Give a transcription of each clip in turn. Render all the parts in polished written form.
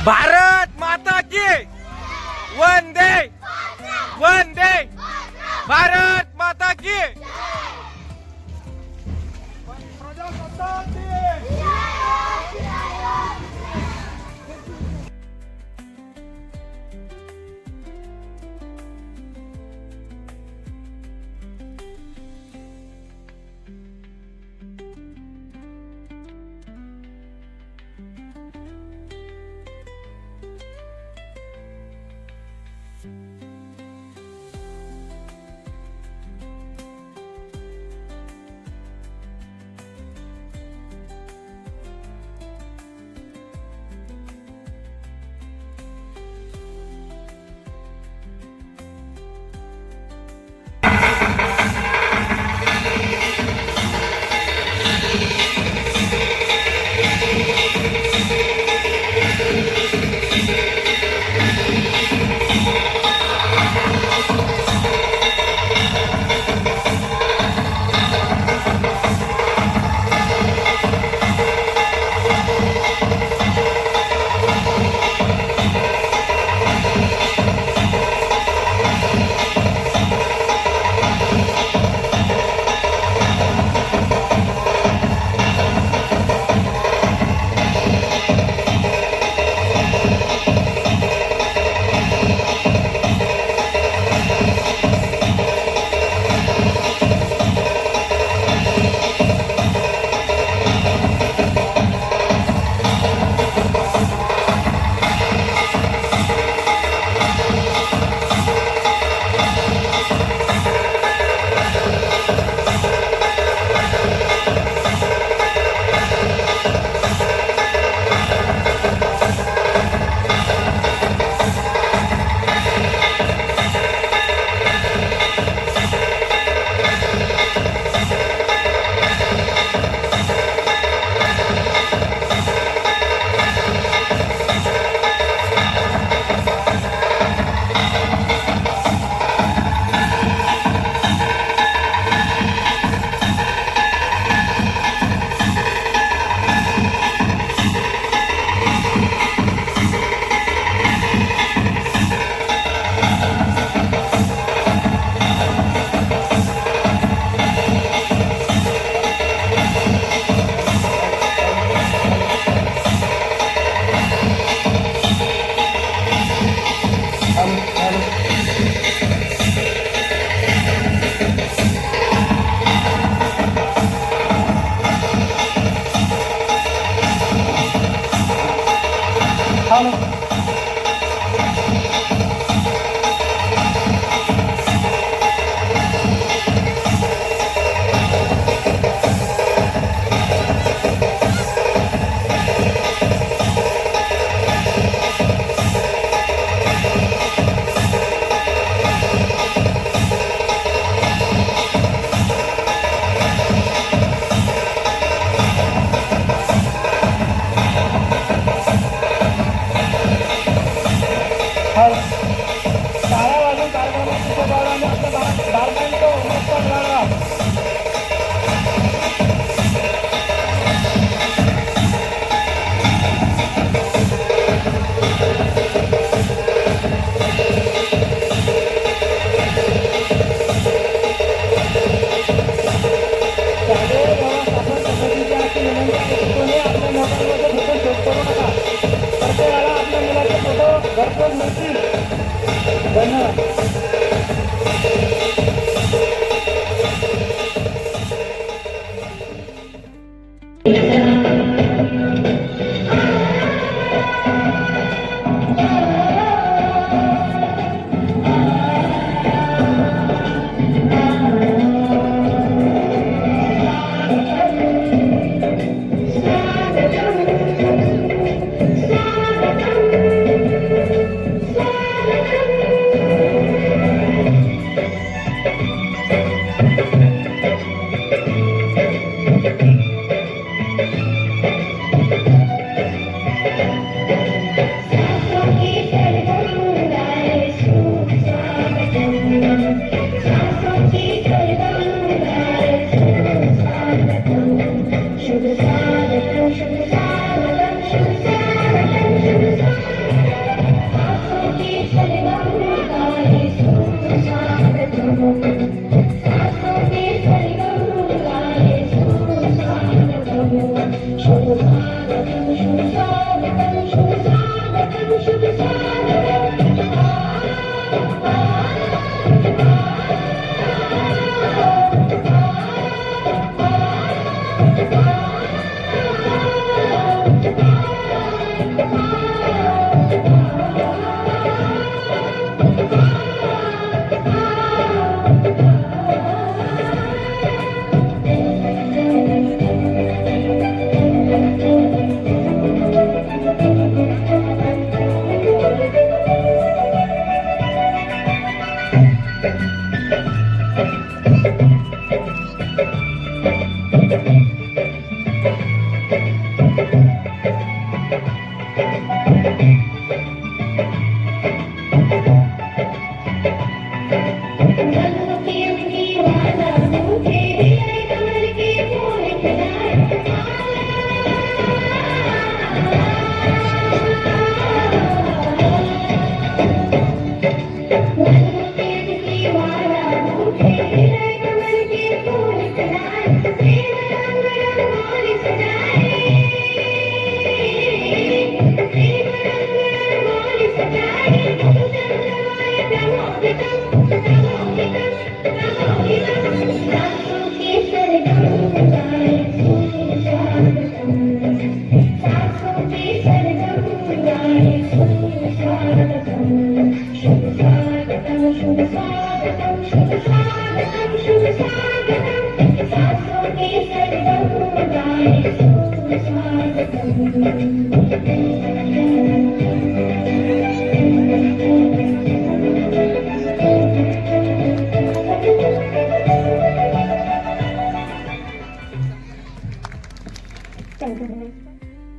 भारत माता की वंदे वंदे भारत माता की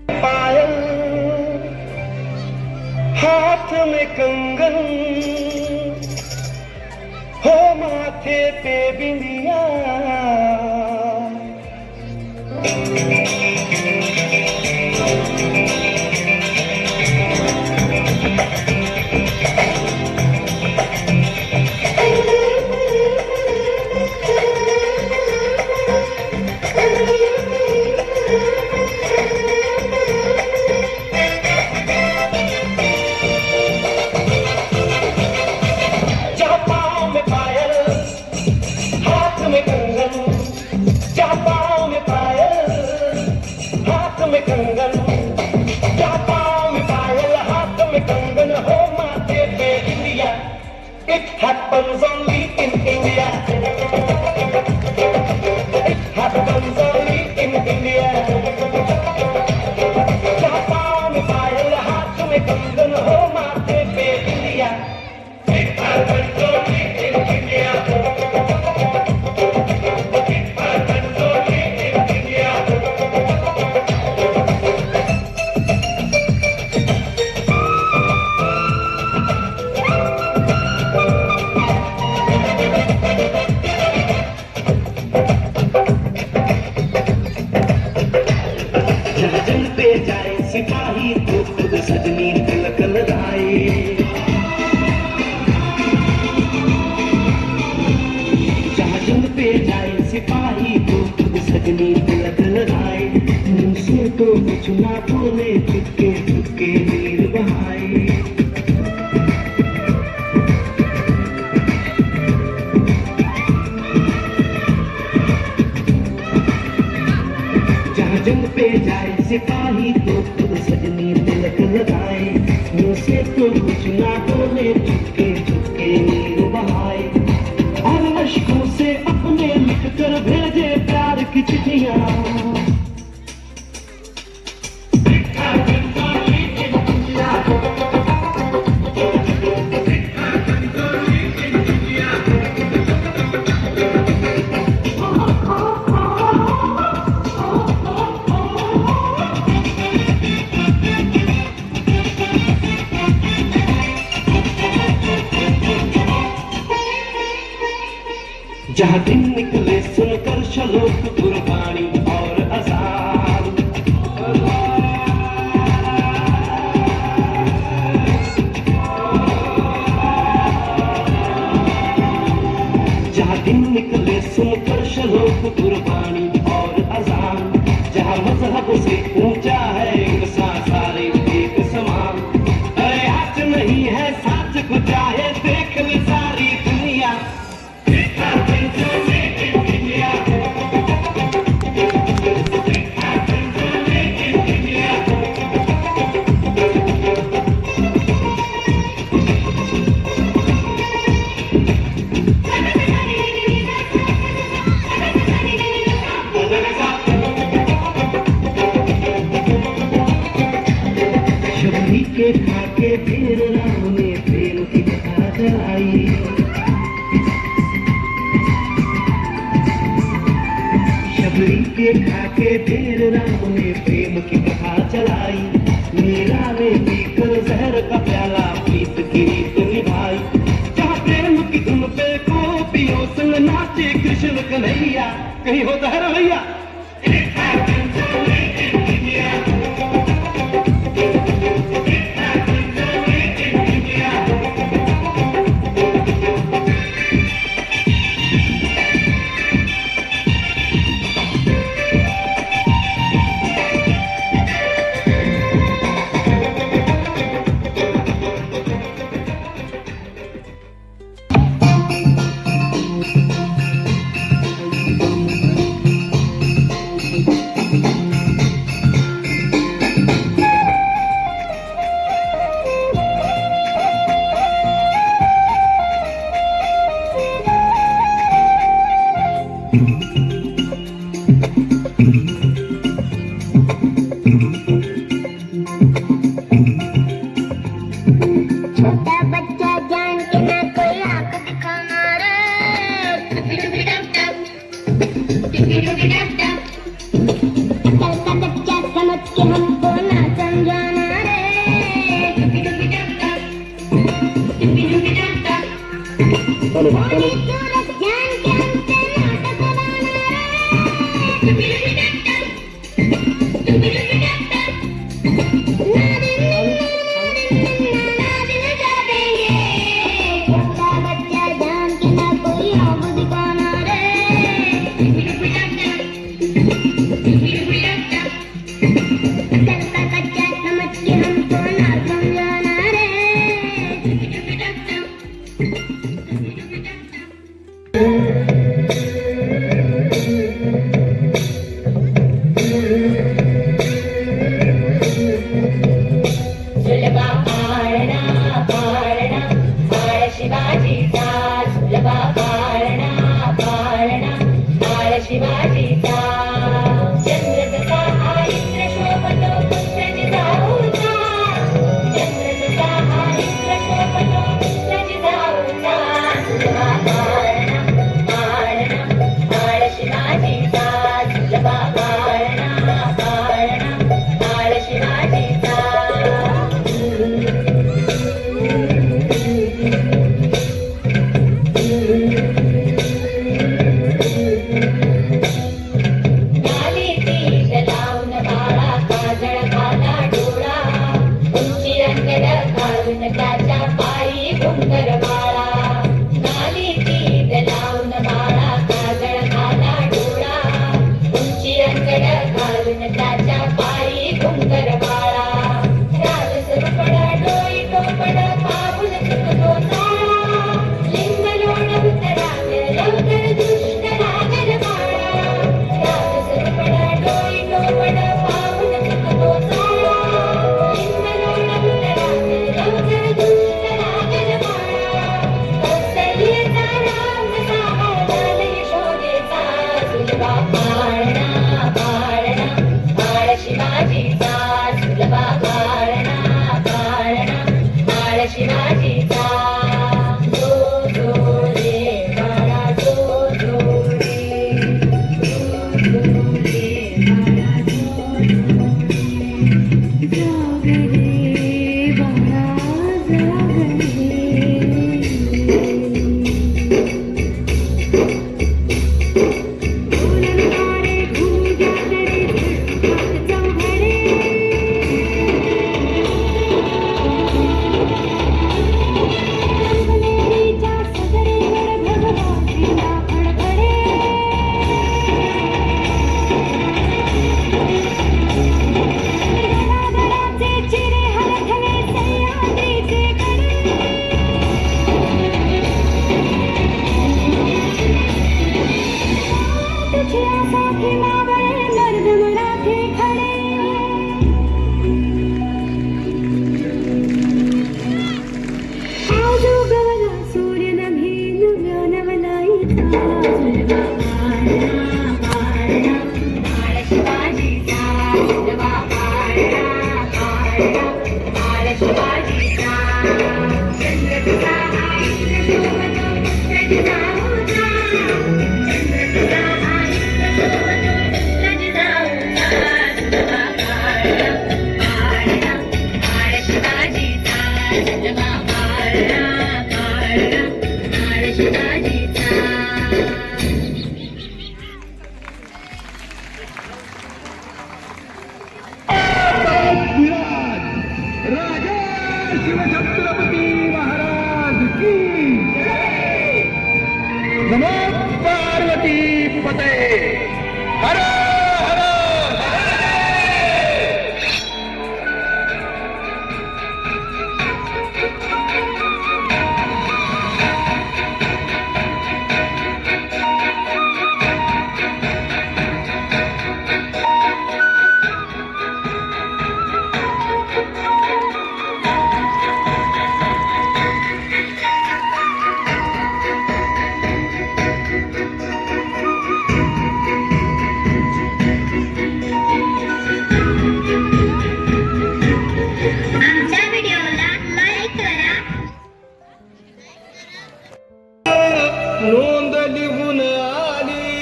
पायल हाथ में कंगन हो माथे पे बिंदिया It happens only in India. It happens only in India. जहाँ पाँव में पायल, हाथ में कंगन हो, माथे पे बिंदिया. It happens only in India. It happens only in India. सिपाही तो खुद सजनी तिलक लगाए जहाँ जंग पे जाए सिपाही तो खुद सजनी तिलक लगाए मुझसे तो कुछ ना बोले चुपके चुपके नीर बहाए जहाँ जंग पे जाए सिपाही तो खुद सजनी तिलक लगाए मुझसे तो कुछ ना बोले चुपके चुपके नीर बहाए और अश्कों से अपने लिख कर भेजे प्यार की चिट्ठियाँ जहाँ दिन निकले सुनकर शलोक कुर्बानी और अज़ान जहाँ दिन निकले सुनकर शलोक कुर्बानी और अज़ान जहाँ मजहब से ऊंचा है इंसान सारे एक समान अरे आज नहीं है साथ को चाहे देख ले सारी दुनिया फिर राम ने प्रेम की कथा चलाई, मीरा ने पीकर जहर का प्याला प्रीत की रीत निभाई। जहाँ प्रेम की धुन पे गोपियों संग नाचे कृष्ण कन्हैया, कहीं होता है रवैया। छोटा बच्चा जान के ना कोई आंख दिखाना रे, अकल का बच्चा समझ के हमको ना समझाना रे, भोली सूरत जान के हमसे नाटक बनाना शिवाजी राजा शिवछत्रपती महाराज की नमो पार्वती पते हर हर आमच्या व्हिडिओला लाईक करा. नोंद लिहून आली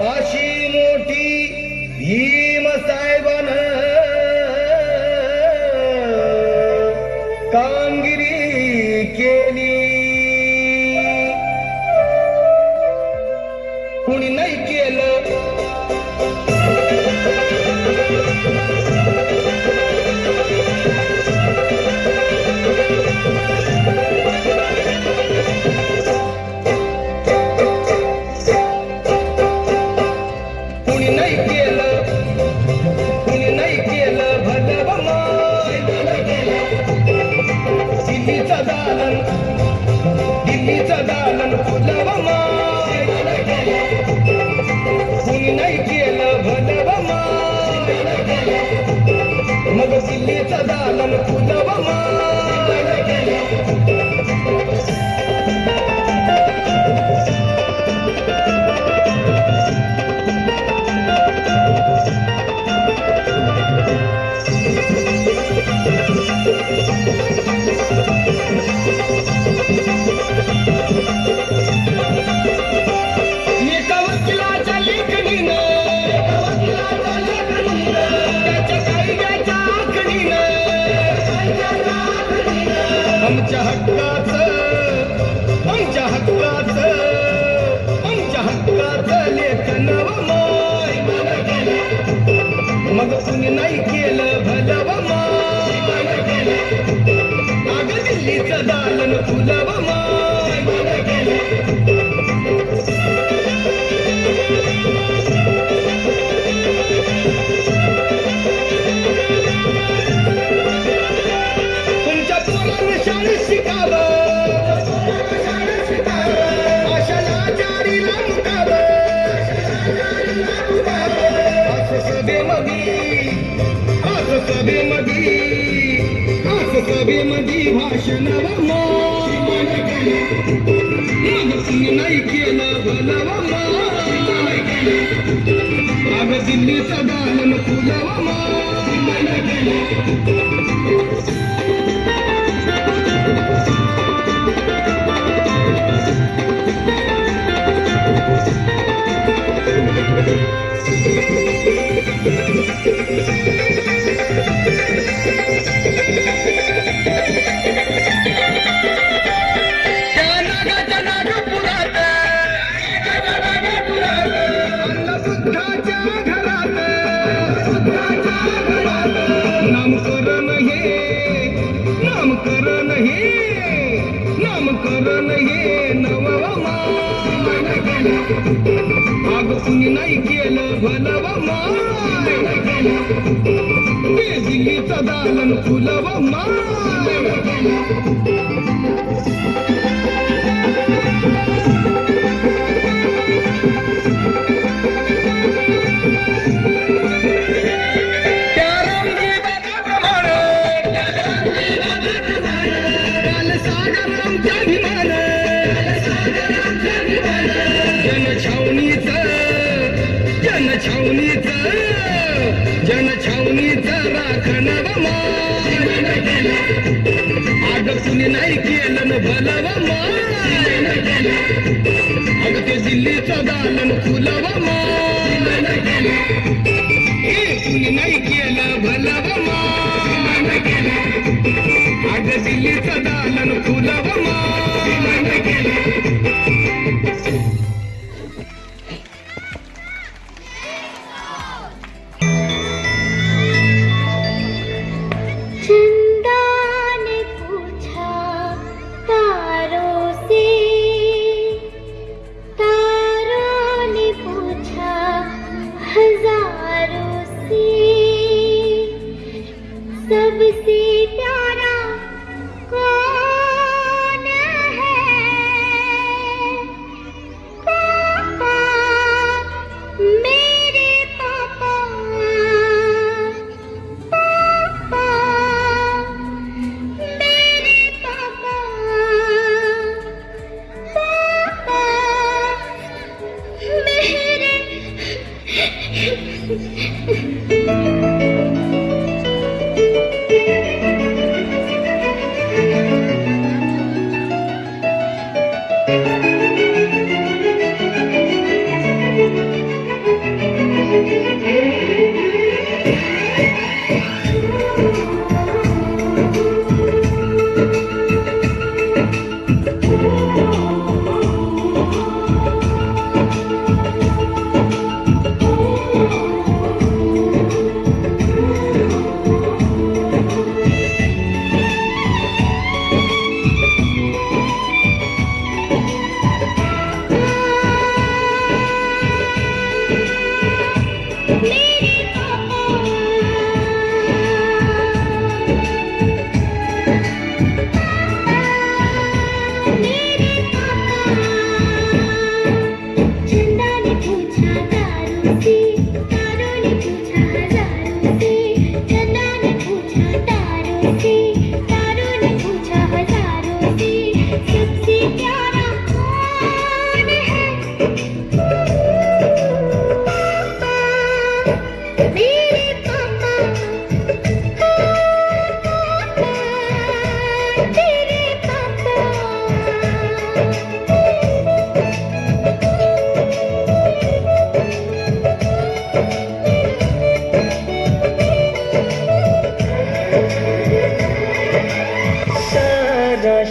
अशी मोठी भीम साहेबान कामगिरी केली. कुणी नाही केलं कुणी नाही केलं भलं माय दिल्लीचं दालन फुलव माय कुणी नाही केलं भलं माय मग दिल्लीचं दालन फुलव माय एका वकिलाच्या लेखणीनं त्याच्या कायद्याच्या आखणीनं आमच्या हक्काचं लेखन माय मग कुणी नाही केलं भलं माय अगं दिल्लीचं दालन फुलव माय तुमच्या पोरांना शाळेत शिकावं आशाला जारीला मुकावं सभेमध्ये भाषण मग कुणी नाही केलं भलं माय अगं दिल्लीचं दालन फुलव माय नामकरण हे नवमा अग कुणी नाही केलं भलव माय ते दिल्लीचं दालन फुलव माय जनछावणीचं राखण आग कुणी नाही केलं भलव माय अग ते दिल्लीचं दालन फुलव माय कुणी नाही केलं भलं मान अग दिल्लीचं दालन फुलव मान चंदा ने पूछा तारों से, तारों ने पूछा हजारों से, सबसे प्यारा कौन है? पापा, मेरे पापा, पापा, मेरे पापा, पापा, मेरे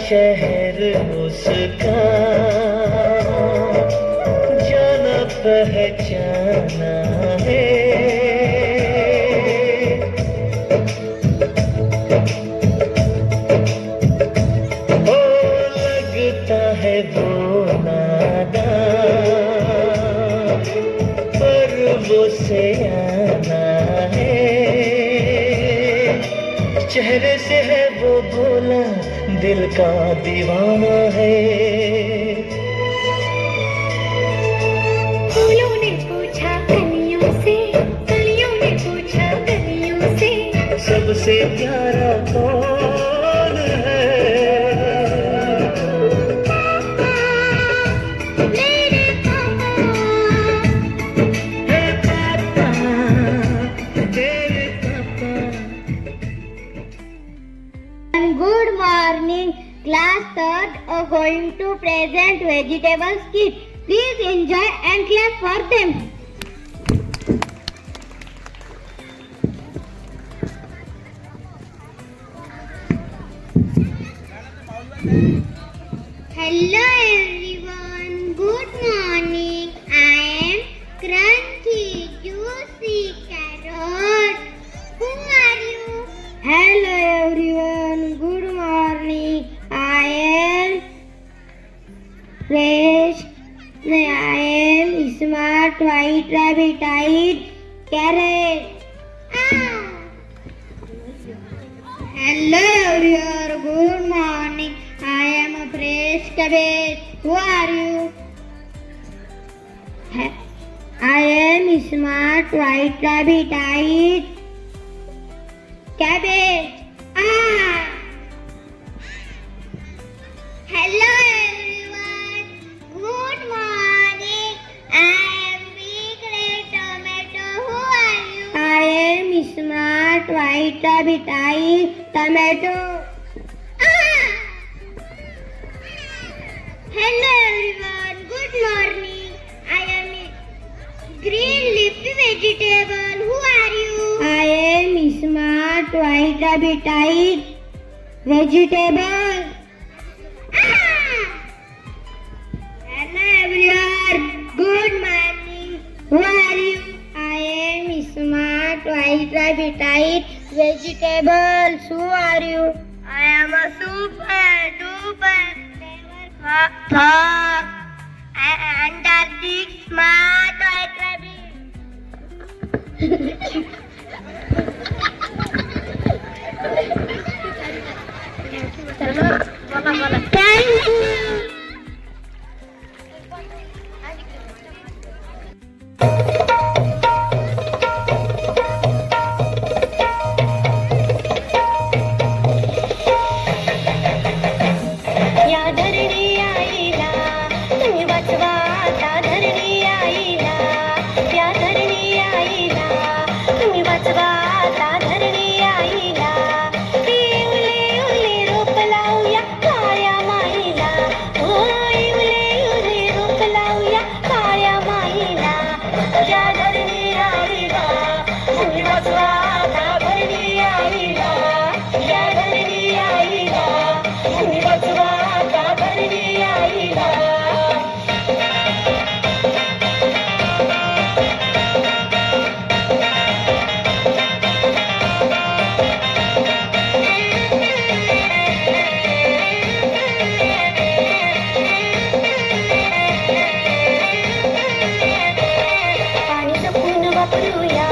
शहर उसका जाना पहचाना है, ओ लगता है वो नादान पर वो सयाना है, चेहरे से है वो भोला दिल का दीवाना है। फूलों ने पूछा कलियों से, कलियों ने पूछा कलियों से, सबसे प्यारा कौन है? मेरे पापा, है पापा, तेरे पापा। Good morning, class third are going to present vegetable skit. Please enjoy and clap for them. Hello everyone, good morning. I am Crunchy Juicy Carrot. Who are you? Hello everyone, good morning. I am Fresh. I am Smart White Rabbit Eyed Carrot. Hello everyone, good morning. I am a fresh cabbage. Who are you? I am Smart White Rabbit Eyed Cabbage. Hello everyone. Good morning. I am Big Red Tomato. Who are you? I am Smart White Rabbit Eyed Tomato. Hello everyone. Good morning. I am a green leafy vegetable. Who are you? I am smart white rabbit. I eat vegetable. Hello everyone. Good morning. Who are you? I am smart white rabbit. I eat vegetables. Who are you? I am a super duper clever fox. I am Antarctic smart white rabbit. Thank you. या धरणी आईला तुम्ही वाचवा आता धरणी आईला या धरणी आईला तुम्ही वाचवा आता धरणी आईला इवले उले रोप लावूया काळ्या माईला हो इवले उले रोप लावूया काळ्या माईला या धरणी आईला तुम्ही वाचवा आता धरणी आईला या धरणी आईला तुम्ही वाचवा आता धरणी आईला पाणी जपून वापरूया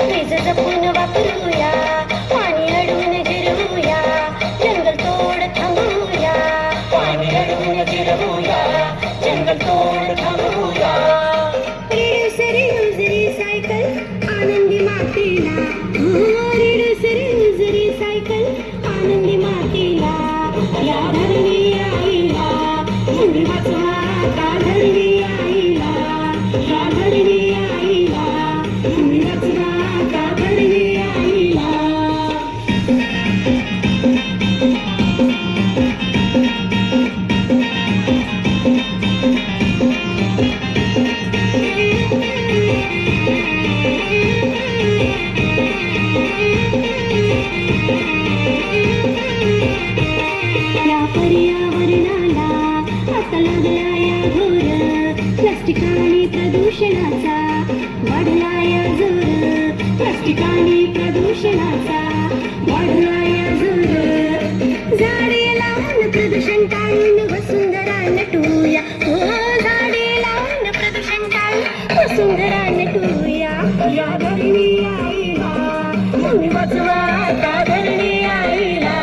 वीज जपून वापरूया पाणी अडवून जिरवूया जंगल तोड थांबवूया पाणी अडवून जिरवूया जंगल तोड थांबवूया Reduce, reuse, recycle, आनंदी मातीला. Reduce, reuse, recycle, आनंदी मातीला. या धरणी आईला तुम्ही वाचवा आता धरणी आईला. या धरणी आईला तुम्ही वाचवा आता धरणी आईला. या पर्यावरणाला आता लागला या घोर प्लास्टिक आणि प्रदूषणाचा वाढला या जोर प्लास्टिक आणि प्रदूषणाचा वाढला या जोर झाडे लावून प्रदूषण टाळून वसुंधरा नटूया हो झाडे लावून प्रदूषण टाळून वसुंधरा नटूया या धरणी आईला तुम्ही वाचवा आता धरणी आईला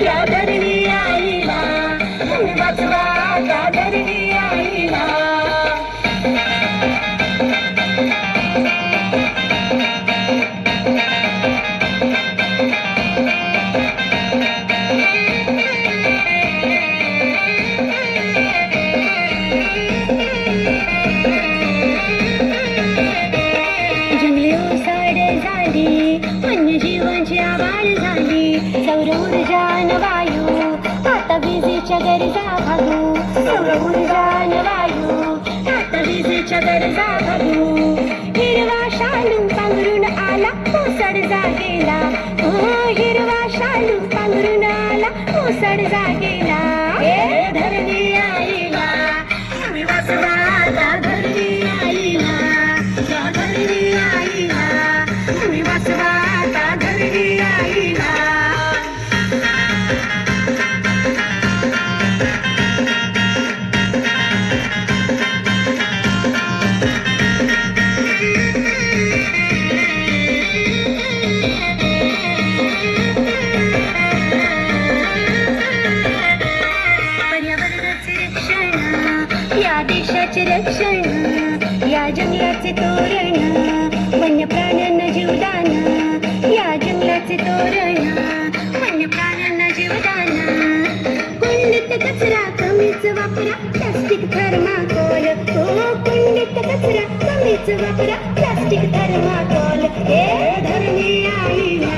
या धरणी आईला तुम्ही वाचवा आता धरणी आईला जंगले ओसाड झाली वन्यजीवांची आवाड झाली सौर ऊर्जा न वायू आता विजेच्या गरजा भागू सौर ऊर्जा न वायू आता विजेच्या गरजा भागू हिरवा शालू पांघरून आला ओसाड जागेला हो हिरवा शालू पांघरून आला ओसाड जागेला हे धरणी आईला तुम्ही वाचवा आता धरणी आईला या धरणी आईला तुम्ही वाचवा आता धरणी आईला पर्यावरणाचे रक्षण या देशाचे रक्षण या जंगलाचे तोरण वन्य प्राण्यांना जीवदान या जंगलाचे तोरण वन्य प्राण्यांना जीवदान कुंडीत कचरा कमीच वापरा प्लास्टिक थर्माकोल हो कुंडीत कचरा कमीच वापरा प्लास्टिक थर्माकोल हे धरणी आईला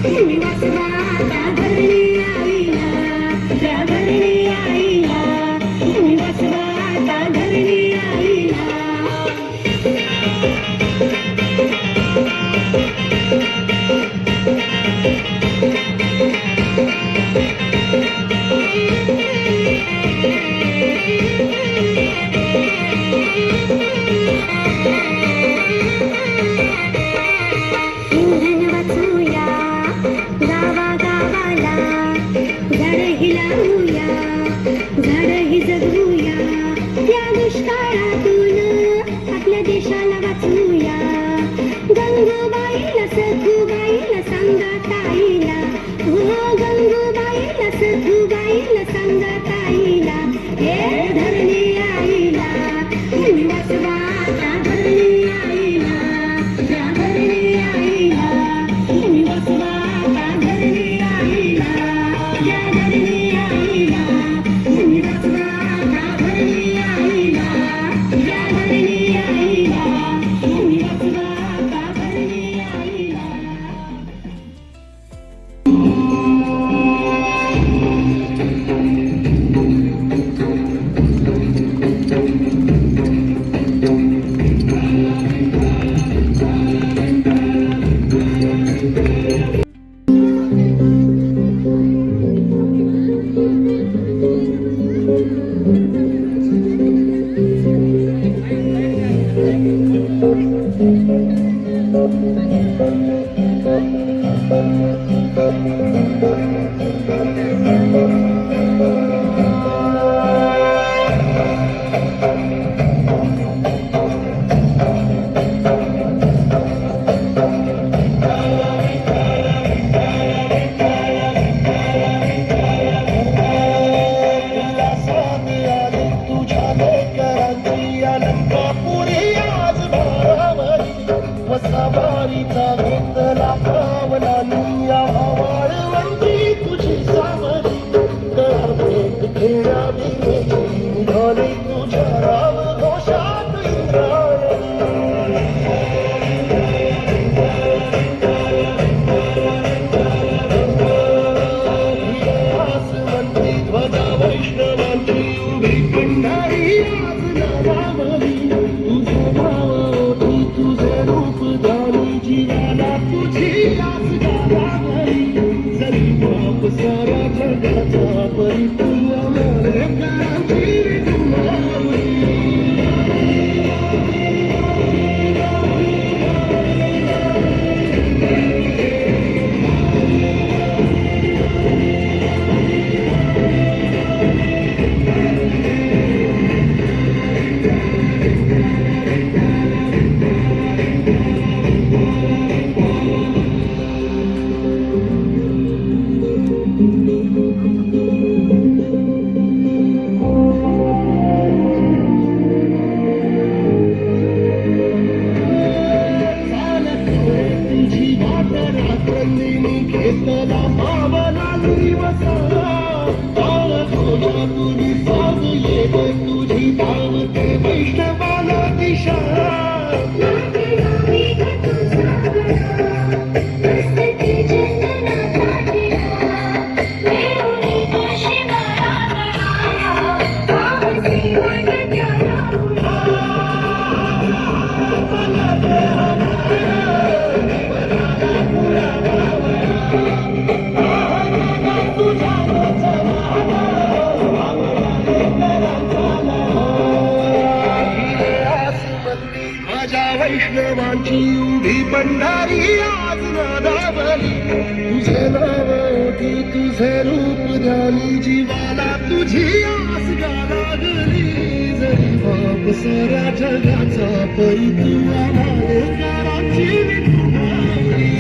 तुम्ही वाचवा आता धरणी आईला या धरणी आईला तुम्ही वाचवा आता धरणी आईला तुझ्या लेकरांची अलंकापुरी आज भारावरी वसावारीचा घेतला पावला निया वाळवंती तुझी सावरी भेट खेळावी निघाली तुझ्या राव घोषात इंद्रायणी आसवंती ध्वजा वैष्णवांची उभी पंढरी आज नावावली तुझे नाव ओठी तुझे रूप धारी जीवाला तुझी आस गावावली जरी बाप सारा जगाचा परी तू अमरेकरांची विठुरावली तुझी वाट रात्रंदिनी घेतला पावला दिवसाला तुझ्या तुझी साज येत तुझी धावते वैष्णवाला दिशा माझ्या वैष्णवांची उभी पंढरी आज नादावली तुझे नाव ओठी तुझे रूप ध्यानी जीवाला तुझी आस गा लागली जरी बाप साऱ्या जगाचा परी तू अमरेकरांची विठुरावली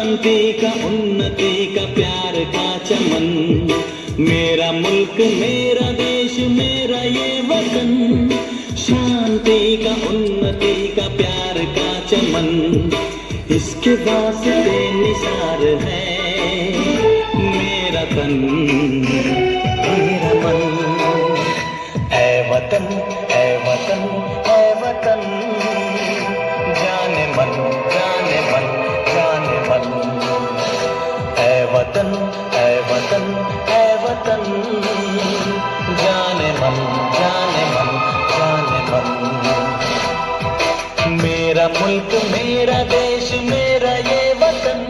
शांति का उन्नति का प्यार का चमन, मेरा मुल्क मेरा देश मेरा ये वतन, शांति का उन्नति का प्यार का चमन, इसके वास्ते निसार है मेरा तन मेरा मन। ऐ वतन ऐ वतन ऐ वतन, जाने मन जाने मन जाने मन। ऐ वतन ऐ वतन ऐ वतन, जाने मन जाने मन जाने मन। मेरा मुल्क मेरा देश मेरा ये वतन,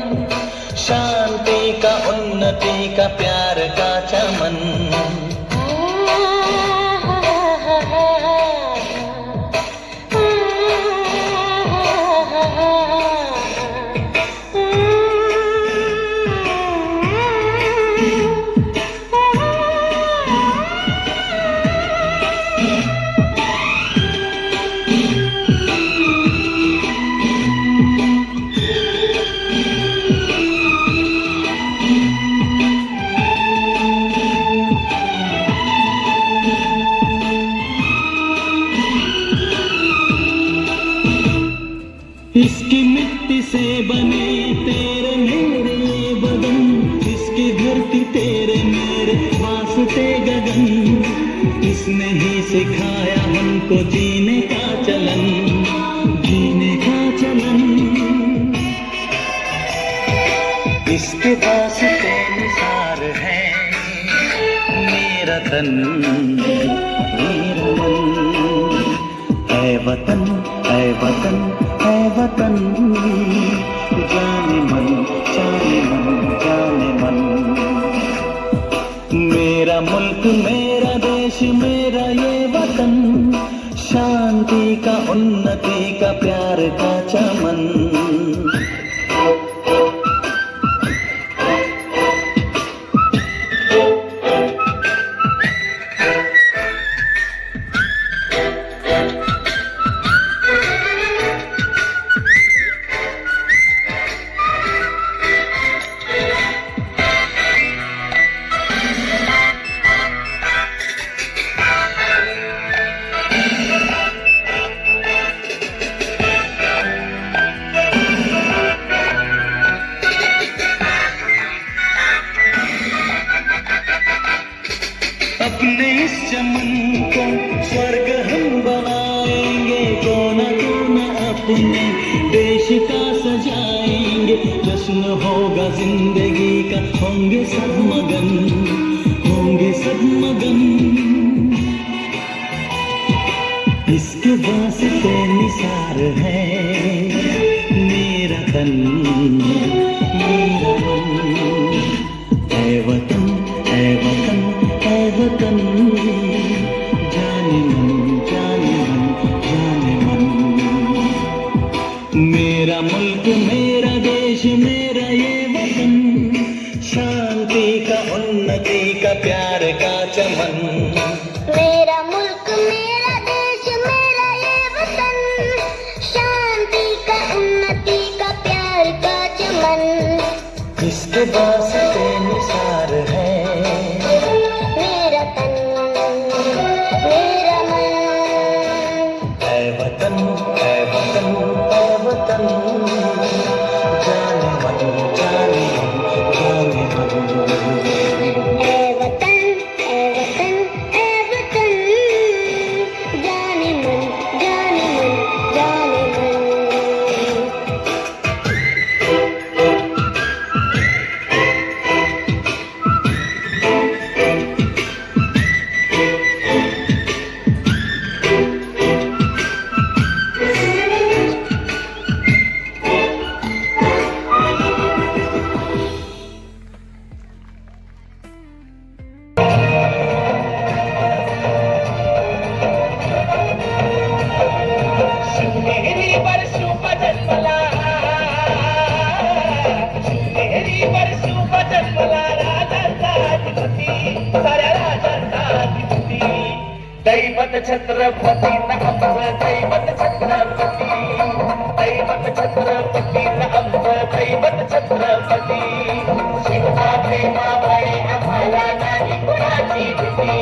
शांति का उन्नति का प्यार का चमन। इसकी मिट्टी से बने तेरे मेरे ये बदन, इसकी धरती तेरे मेरे वास्ते गगन, इसने ही सिखाया हमको जीने का चलन जीने का चलन। इसके वास्ते निसार है मेरा तन मेरा मन। ऐ वतन ऐ वतन ऐ वतन, जाने मन जाने मन जाने मन। मेरा मुल्क मेरा देश मेरा ये वतन, शांति का उन्नति का प्यार का चमन। अपने इस चमन को स्वर्ग हम बनाएंगे, कोना कोना अपने देश का सजाएंगे। जश्न होगा जिंदगी का, होंगे सब मगन होंगे सब मगन। इसके वास्ते निसार है मेरा तन मेरा मन। ऐ वतन ऐ वतन ऐ वतन, जाने मन जाने मन जाने मन। मेरा मुल्क मेरा देश मेरा ये वतन, शांति का उन्नति का प्यार का चमन। मेरा मुल्क मेरा देश मेरा ये वतन, शांति का उन्नति का प्यार का चमन। इसके वास्ते निसार है मेरा तन मेरा मन। ऐ वतन ऐ वतन ऐ वतन, जाने मन जाने मन जाने मन। ऐ वतन ऐ वतन ऐ वतन, जाने मन जाने मन जाने मन। सुनहरी बरसों का जन्मला, सुनहरी बरसों का जन्मला, राजाधिपती साऱ्या राजाधिपती। दैवत छत्रपती न आमचं दैवत छत्रपती, दैवत छत्रपती न आमचं दैवत छत्रपती शिवा प्रेमामुळे आम्हाला नाही कुणाची भीती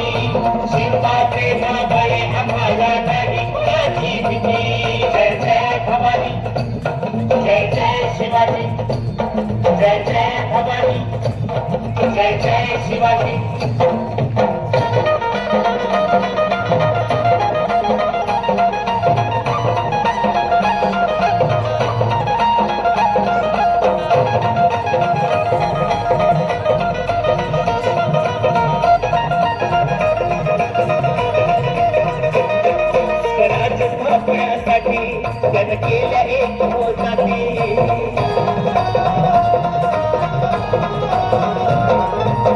शिवा प्रेमामुळे आम्हाला नाही कुणाची भीती जय जय भवानी जय जय शिवाजी जय जय भवानी जय जय शिवाजी स्वराज्य स्थापण्यासाठी जन केल्या एक हो जाती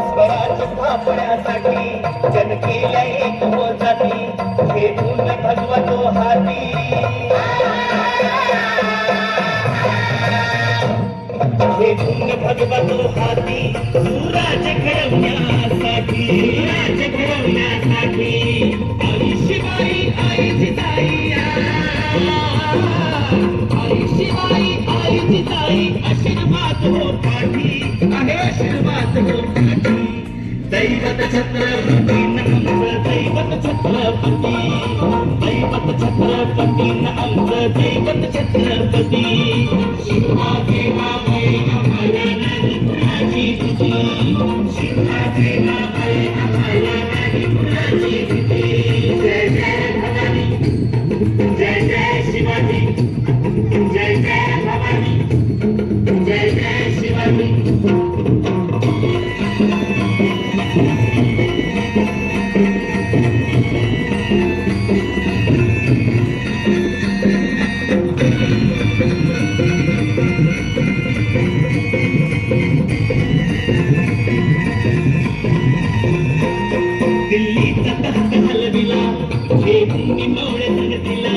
स्वराज्य स्थापण्यासाठी जन केल्या एक हो जाती भेटून भगवतो हाती भेटून भगवतो हाती सुराज्य घडवण्यासाठी सुराज्य घडवण्यासाठी आई शिवाई आई जिजाई आई शिवाई आई जिजाई आशीर्वाद हो पाठी आहे आशीर्वाद हो पाठी दैवत छत्रपती आमचं दैवत छत्रपती दैवत छत्रपती आमचं दैवत छत्रपती शिवा देवाबाई आम्हाला नाही कुणाची भीती शिवा देवाबाई आम्हाला नाही कुणाची भीती जय जय भवानी जय जय शिवाजी जय जय भवानी जय जय शिवाजी दिल्लीचा तख्त हलविला हे भूमी मौळे संगतीला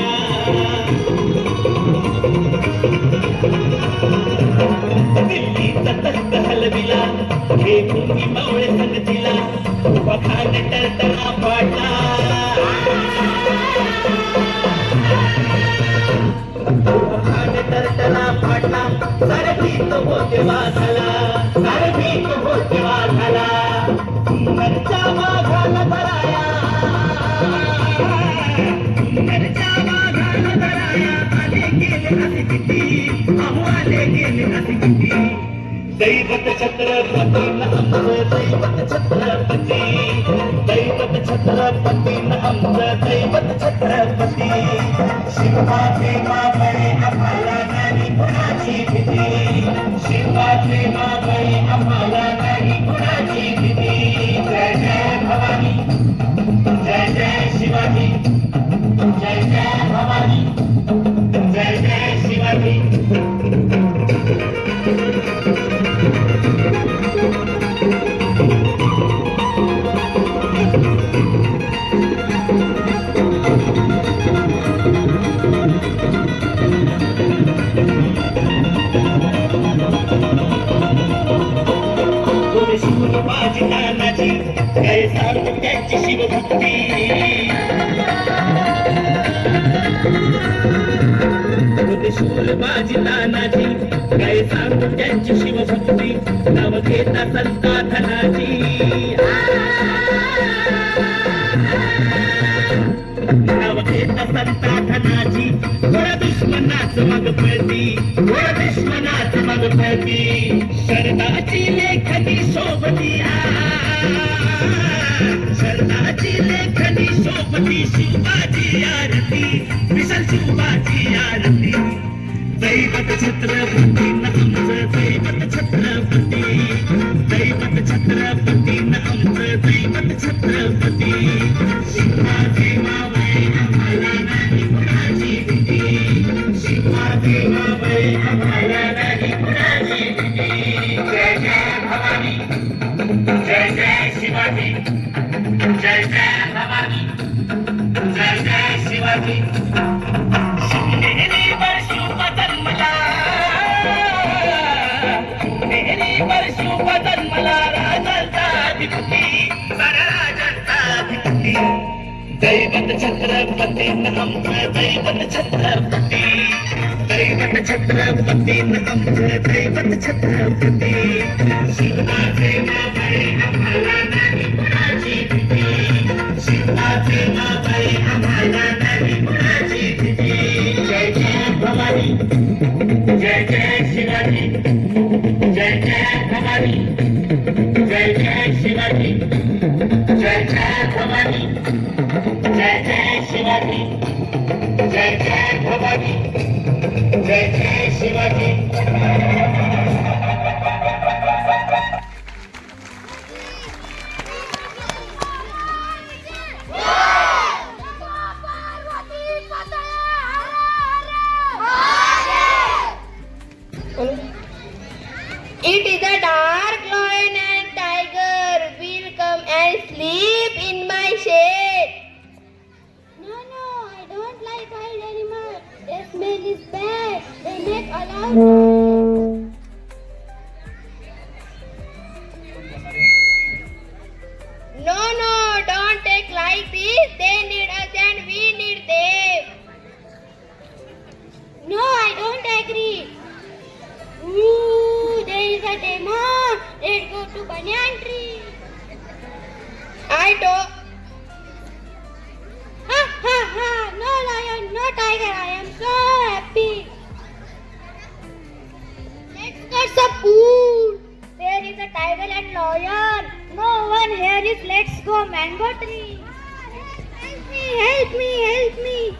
दिल्लीचा तख्त हलविला हे भूमी मौळे संगतीला पखान टरटरा पाडला पखान टरटरा पाडला सारे भीत होते वाघाला सारे भीत होते वाघाला घरच्या वाघाला धराया घरच्या वाघाला धराया आले गेले असे किती अहो आले गेले असे किती दैवत छत्रपती आमचं दैवत छत्रपती दैवत छत्रपती आमचं दैवत छत्रपती शिवा प्रेमामुळे आम्हाला नाही कुणाची भीती शिवा प्रेमामुळे आम्हाला नाही कुणाची भीती जय जय भवानी जय जय शिवाजी जय जय भवानी जय जय शिवाजी शिवबाजी नानाजी काय सांगू त्यांची शिवभक्ती शिवबाजी नानाजी काय सांगू त्यांची शिवभक्ती नाव घेता संता धनाजी नाव घेता संता धनाजी थोड्या दुश्मनाच मग पळती थोड्या दुश्मनाच मग पळती शरदाची लेखनी शोभती शरदाची लेखनी शोभती शिवाजी आरती विशाल शिवाजी आरती दैवत छत्रपती आमचं दैवत छत्रपती दैवत छत्रपती आमचं दैवत छत्रपती शिवा देवाबाई आम्हाला नाही कुणाची भीती शिवा देवाबाई आम्हाला नाही कुणाची भीती जय जय भवानी जय जय शिवाजी जय जय भवानी जय जय शिवाजी शिवनेरीवर शिव जन्मला शिवनेरीवर शिव जन्मला राजांचा अधिपती साऱ्या राजांचा अधिपती दैवत छत्रपती आमचं दैवत छत्रपती दैवत छत्रपती आमचं दैवत छत्रपती शिवाचे मावळे आम्हाला नाही कुणाची भीती शिवाचे मावळे आम्हाला नाही कुणाची भीती जय जय भवानी जय जय शिवाजी जय जय भवानी जय जय शिवाजी जय जय भवानी जय जय शिवाजी जय जय भवानी जय जय Shivaji It is a dark lion and tiger will come and sleep in my shade. No, I don't like wild animals. Their smell is bad. They make alarm. No, don't take like this. They need us and we need them. No, I don't agree. Ooh, there is a demon. Let's go to banyan tree. I don't. Ha! No lion, no tiger. I am so happy. Let's get some food. There is a tiger and lion. No one here is. Let's go mango tree. Help me.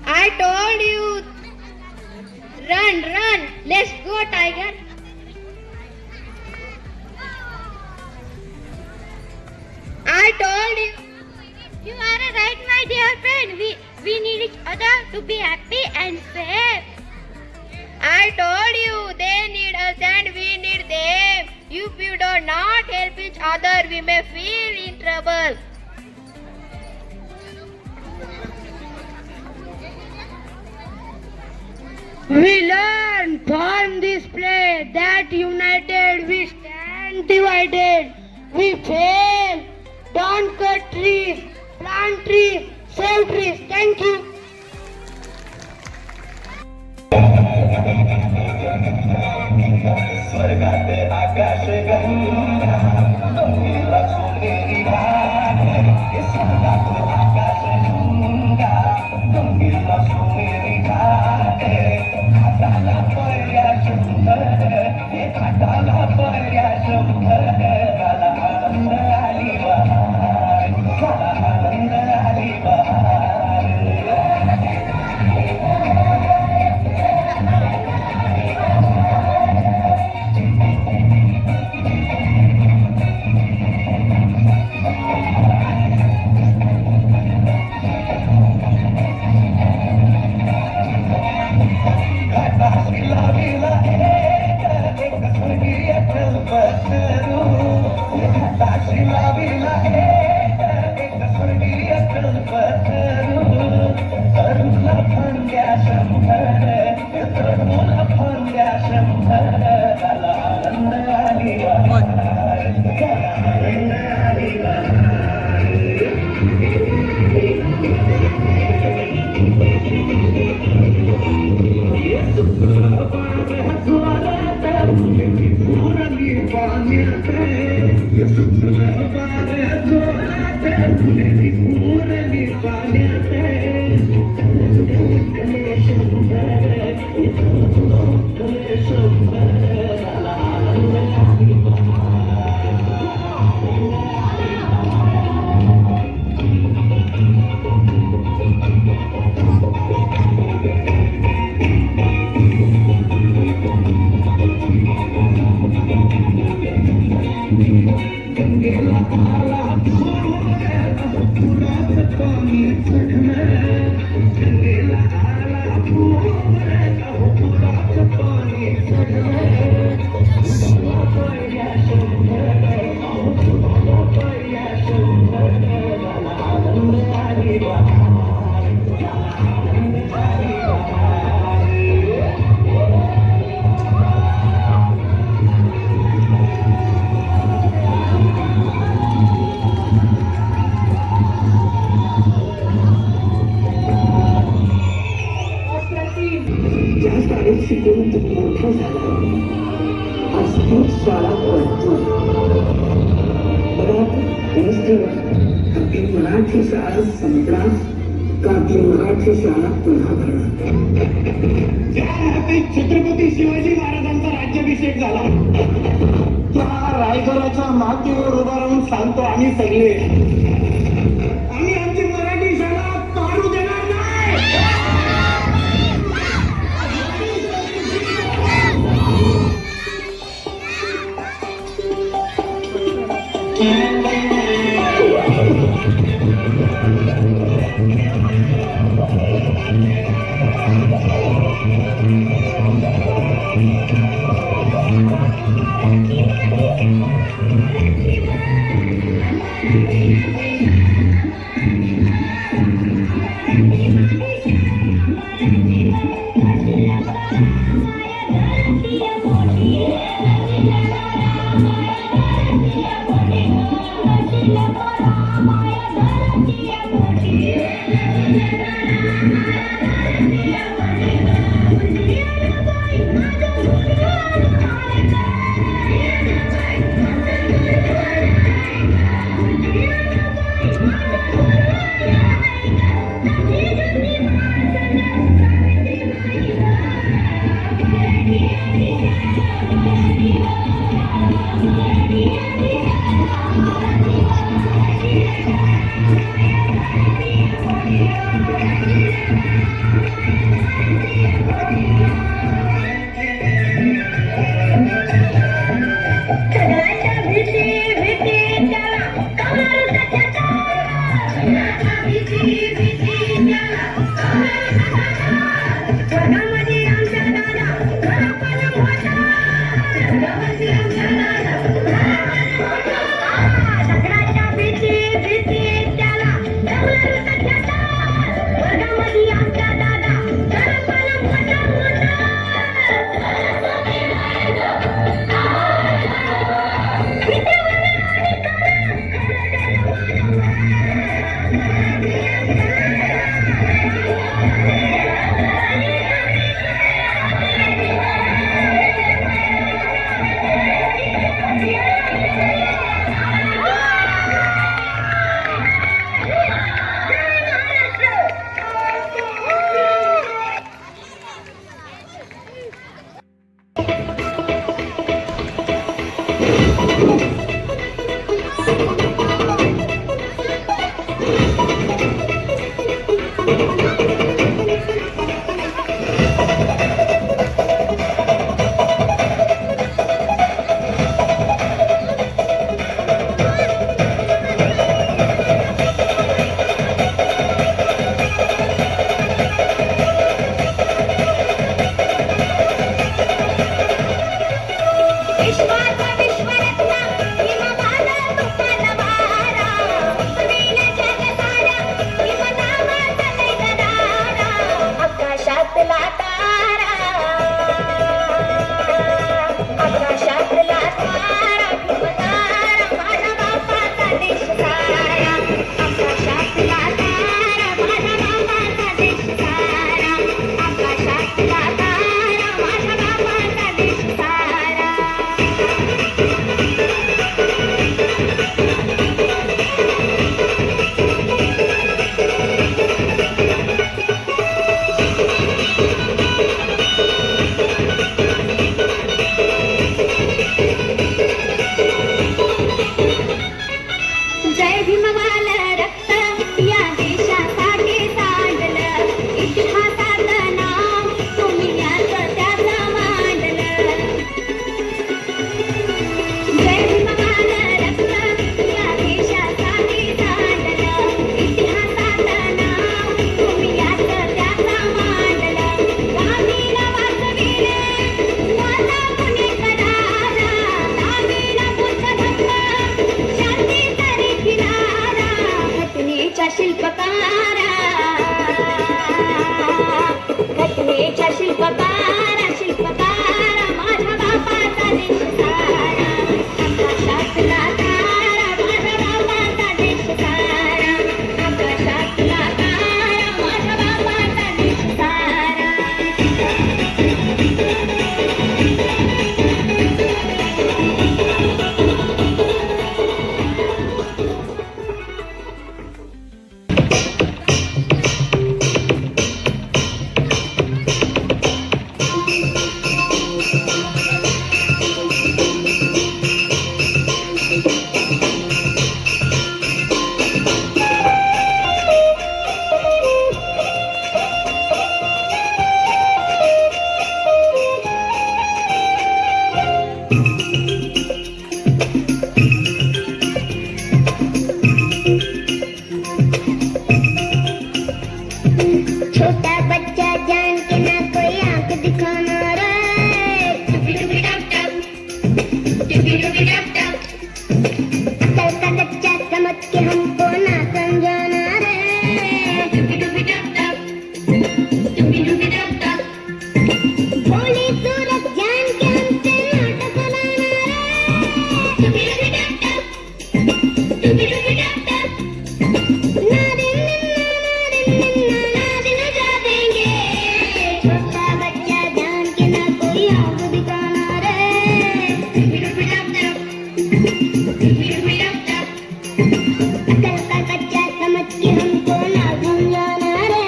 I told you. Run. Let's go, tiger. I told you. You are right, my dear friend. We need each other to be happy and safe. I told you they need us and we need them. If we do not help each other, we may feel in trouble. We learn from this play that united we stand divided. We fail. Don't cut trees. Plant trees. Save trees. Thank you. स्वर्गात आकाश गंगा डोंगीला सोनेरी घाट स्वर्गात आकाश गंगा डोंगीला सोनेरी घाट घाटाला पर्या शंभर घाटाला पर्या शंभर गाला आनंद आली बहार गाला आनंद आली बहार गंगेला आला शाळा पडतो. आपली मराठी शाळा संपणार का आपली मराठी शाळा पुन्हा भरणार? छत्रपती शिवाजी महाराजांचा राज्याभिषेक झाला. त्या रायगडाच्या मातीवर उभा राहून सांगतो आम्ही सगळे, आम्ही आमची मराठी शाळा पाडू देणार नाही. छोटा बच्चा जान के ना कोई आंख दिखाना रे अकल का कच्चा समझ के हमको ना समझाना रे भोली सूरत जान के हमसे नाटक लाना रे छोटा बच्चा जान के ना कोई आंख दिखाना रे अकल का कच्चा समझ के हमको ना समझाना रे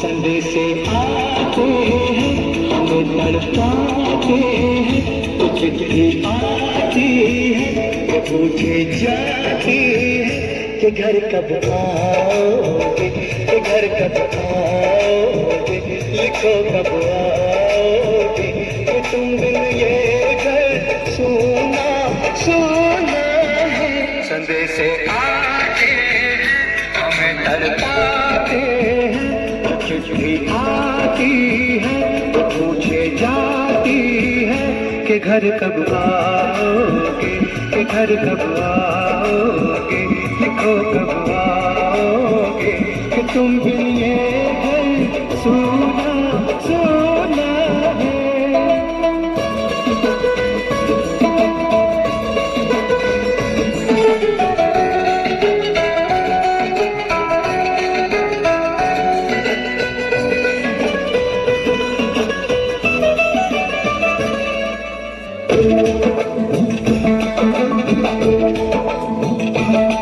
संदेशे आते हैं हमें तड़पाते हैं तो चिट्ठी आती है वो पूछे जाती है कि घर कब आओगे, कि घर कब आओगे, लिखो कब आओगे, कि तुम बिन ये घर सुना सुना है। संदेशे आते हैं हमें तड़पाते हैं, चिट्ठी आती है तो पूछे जाती है कि घर कब आओगे, कि घर कब आओगे, लिखो कब आओगे, कि तुम बिन ये घर सुना सुना है।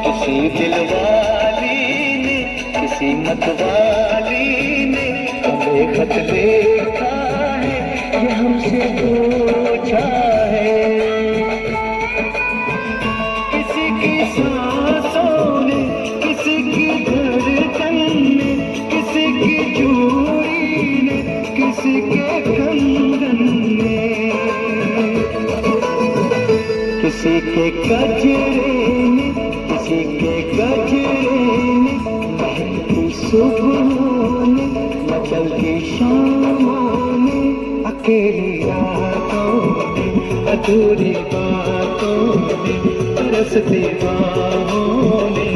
किसी दिलवाली ने, किसी मतवाली ने हमें खत लिखा है, ये हमसे पूछा है। किसी की सांसों ने, किसी की धड़कन ने, किसी की चूड़ी ने, किसी के कंगन ने, किसी के गजरे ने, किसी के गजरे ने, महकती सुबहों ने, मचलती शामों ने, अकेली रातों ने, अधूरी बातों ने, तरसती बाहों ने,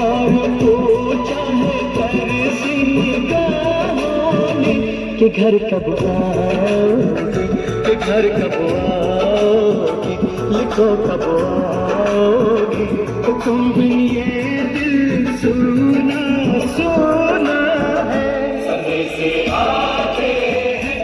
और पूछा है तरसी निगाहों ने कि घर कब आओगे, कि घर कब आओगे, लिखो कब आओगे, तो तुम बिन ये दिल सुना सुना है। समय से आते हैं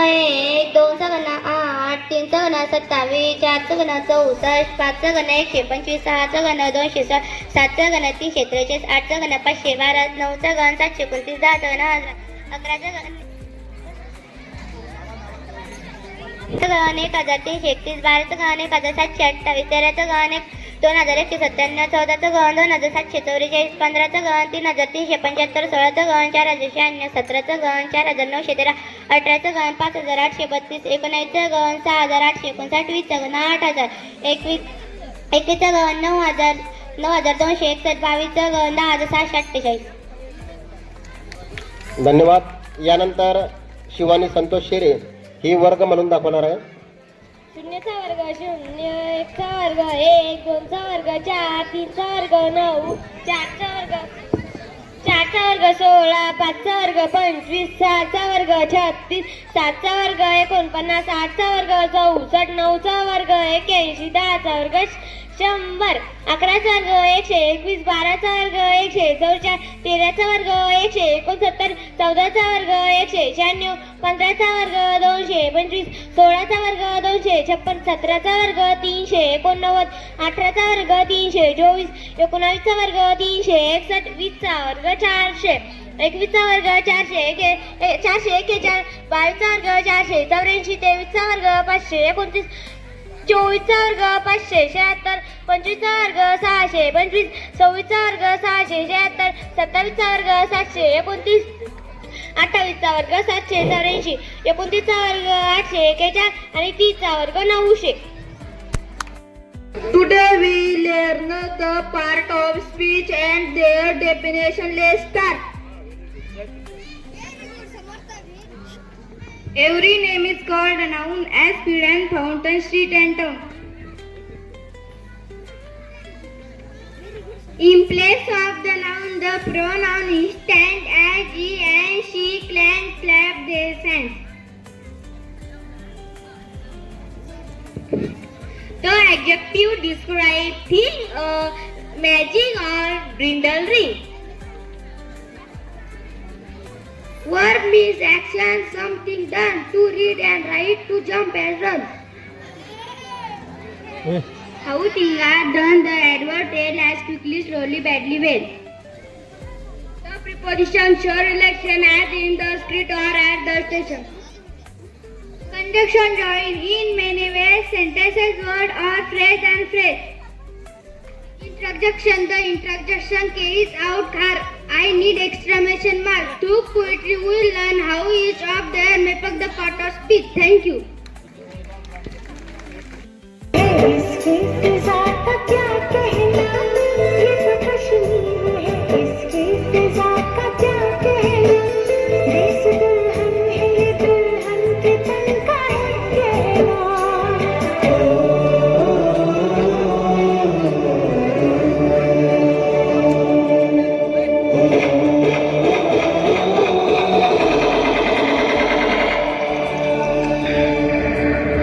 एक, दोन सगना 8, 3 सगना 27, 4 सगना 64, 5 सगना 125, 6 सगना 260, 7 सगना 343, 8 सगना 512, 9 सगना 729, 10 सगना 11 सगना 1331, 12 सगना 1728, 13 सगना 2197, 14 सगना 2744, 15 सगना 3375, 16 सगना 4096, 17 सगना 4913, 18 सगना 5832, 19 सगना 6859, 20 सगना 8000, 21 सगना 9261, 22 सगना 10748. धन्यवाद. यानंतर शिवानी संतोष शेरे ही वर्ग म्हणून दाखवणार आहे. 0 चा वर्ग 0, 1 चा वर्ग 1, 2 चा वर्ग 4, 3 चा वर्ग 9, 4 चा वर्ग 16, 5 चा वर्ग 25, 6 चा वर्ग 36, 7 चा वर्ग 49, 8 चा वर्ग 64, 9 चा वर्ग 81, 10 चा वर्ग 100, 11 चा वर्ग 121, 12 चा वर्ग 144, 13 चा वर्ग 169, 14 चा वर्ग 196, 15 चा वर्ग 225, 16 चा वर्ग 256, 17 चा वर्ग 389, 18 चा वर्ग 324, 19 चा वर्ग 361, 20 चा वर्ग 400, 21चा वर्ग 441, 22चा वर्ग 484, 23चा वर्ग 529, 24चा वर्ग 576, 25चा वर्ग 625, 26चा वर्ग 676, 27चा वर्ग 729, 28चा वर्ग 784, 29चा वर्ग 841 आणि 30चा वर्ग 900. Today we learn the part of speech and their definition. Let's start. Every name is called a noun as field and fountain, street and town. In place of the noun, the pronoun stand as he and she can clap their hands. The adjective describe thing, magic or brindlery. Verb means action, something done, to read and write, to jump and run. How things are done, the adverb tell as quickly, slowly, badly, well. The preposition show relation as in the street or at the station. Conjunction join in many ways, sentences, word or phrase and phrase. Introduction, the introduction carries out her I need exclamation mark. Through poetry we learn how each of them make up the part of speech. Thank you. इसकी फिजा का क्या कहना, ये तो कश्मीर है। इसकी फिजा का क्या कहना, देश दुल्हन है, ये दुल्हन के तन का है कहना।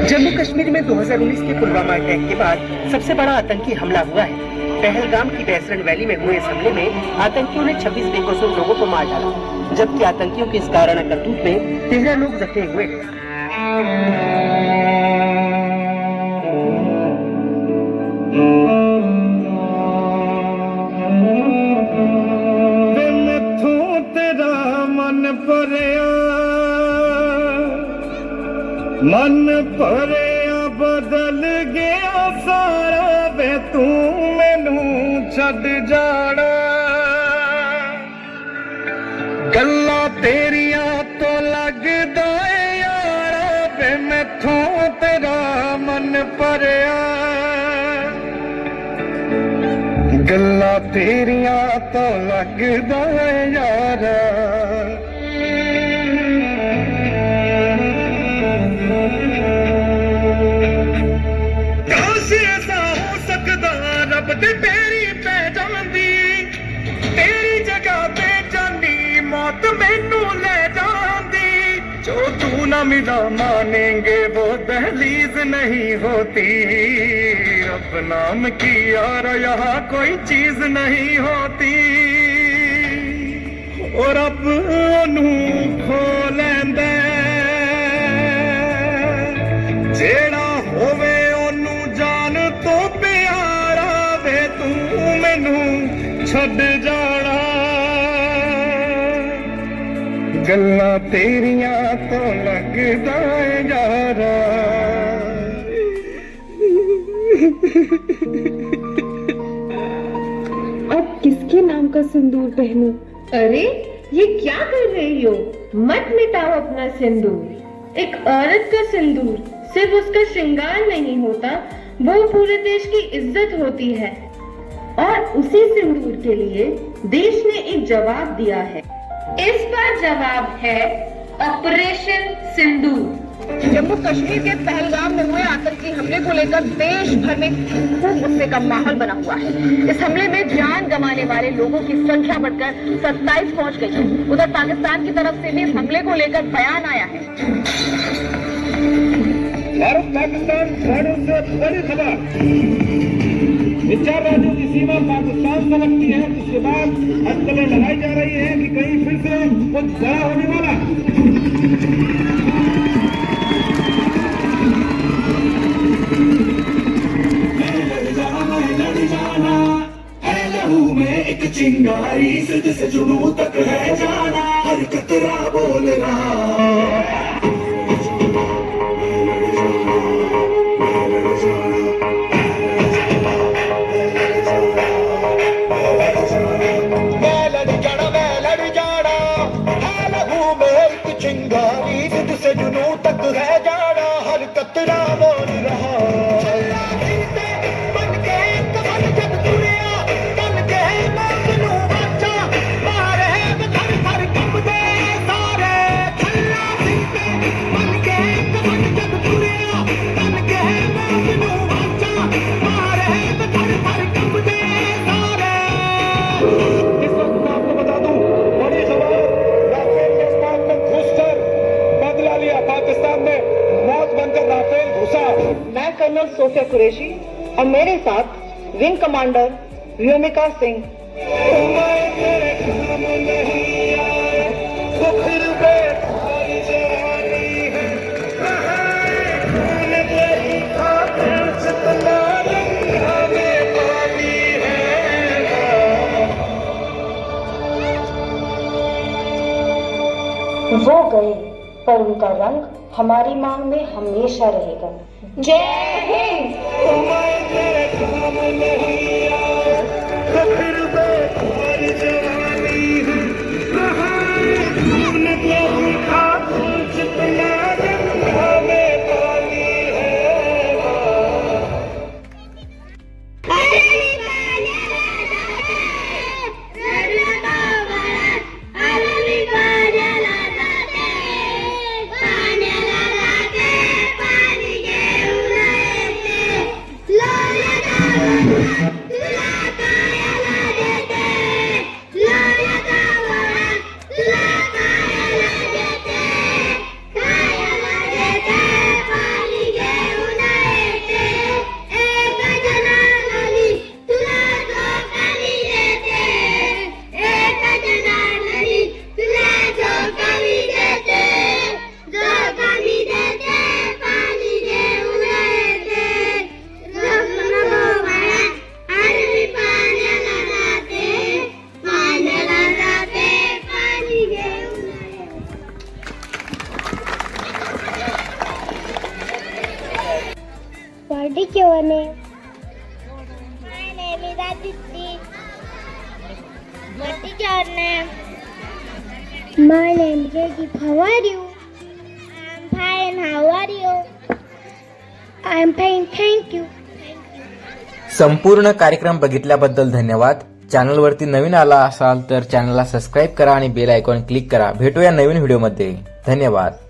जम्मू कश्मीर में 2019 के पुलवामा अटैक के बाद सबसे बड़ा आतंकी हमला हुआ है। पहलगाम की बैसरन वैली में हुए इस हमले में आतंकियों ने 26 बेकसूर लोगों को मार डाला, जबकि आतंकियों की इस काराना करतूत में 13 लोग जख्मी हुए हैं। मन भरिया बदल गया सारा वे तू मैनू छड़ जाना। गल्ला तेरिया तो लगदा है यारा वे मैथों तेरा मन भरिया। गल्ला तेरिया तो लगदा है यारा। रब दे पैरी पै जांदी, तेरी जगह पे जानी मौत मैनू ले जांदी। जो तू ना मिला मानेंगे वो दहलीज नहीं होती। रब नाम की यार यहाँ कोई चीज नहीं होती। और रब नू खो लैंदा जेड़ा होवे ओनू जान तो प्यारा वे तू मैनू छड़ जाना। गल्लां तेरियां तो लगदा है यारा। अब किसके नाम का सिंदूर पहनूं? अरे ये क्या कर रही हो? मत मिटाओ अपना सिंदूर। एक औरत का सिंदूर सिर्फ उसका श्रृंगार नहीं होता, वो पूरे देश की इज्जत होती है। और उसी सिंदूर के लिए देश ने एक जवाब दिया है। इस बार जवाब है ऑपरेशन सिंदूर। जम्मू कश्मीर के पहलगाम में हुए आतंकी हमले को लेकर देश भर में खूब गुस्से का माहौल बना हुआ है। इस हमले में जान गंवाने वाले लोगों की संख्या बढ़कर 27 पहुंच गई है। उधर पाकिस्तान की तरफ से भी इस हमले को लेकर बयान आया है। भारत पाकिस्तान बॉर्डर से बड़ी खबर। इन 4 राज्यों की सीमा पाकिस्तान से लगती है, जिसके बाद अटकलें लगाई जा रही है कि कहीं फिर से कुछ बड़ा होने वाला। चिंगारी जिद से जुनूं तक है जाना, हर कतरा बोल रहा। चिंगारी जिद से जुनूं तक है जाना, हर कतरा बोल रहा। बन के कमल जब तुरिया, तन के मौत नूं बचा, मारे थर थर कंबदे सारे। छल्ला सिंह बन के कमल जब तुरिया, तन के मौत नूं बचा, मारे थर थर कंबदे सारे। इस वक्त मैं आपको बता दूं, बड़ी खबर, राफेल के स्टॉक में घुसकर बदला लिया पाकिस्तान ने, मौत बनकर राफेल घुसा। मैं कर्नल सोफिया कुरैशी और मेरे साथ विंग कमांडर व्योमिका सिंह। वो गए पर उनका रंग हमारी मांग में हमेशा रहेगा। जय Hind. What is your name? My name is Aditi. What is your name? My name is Jagdeep. How are you? I'm fine. How are you? I'm fine. Thank you. संपूर्ण कार्यक्रम बघितल्याबद्दल धन्यवाद. चॅनलवरती नवीन आला असाल तर चॅनलला सबस्क्राईब करा आणि बेल आयकॉन क्लिक करा. भेटूया नवीन व्हिडिओमध्ये. धन्यवाद.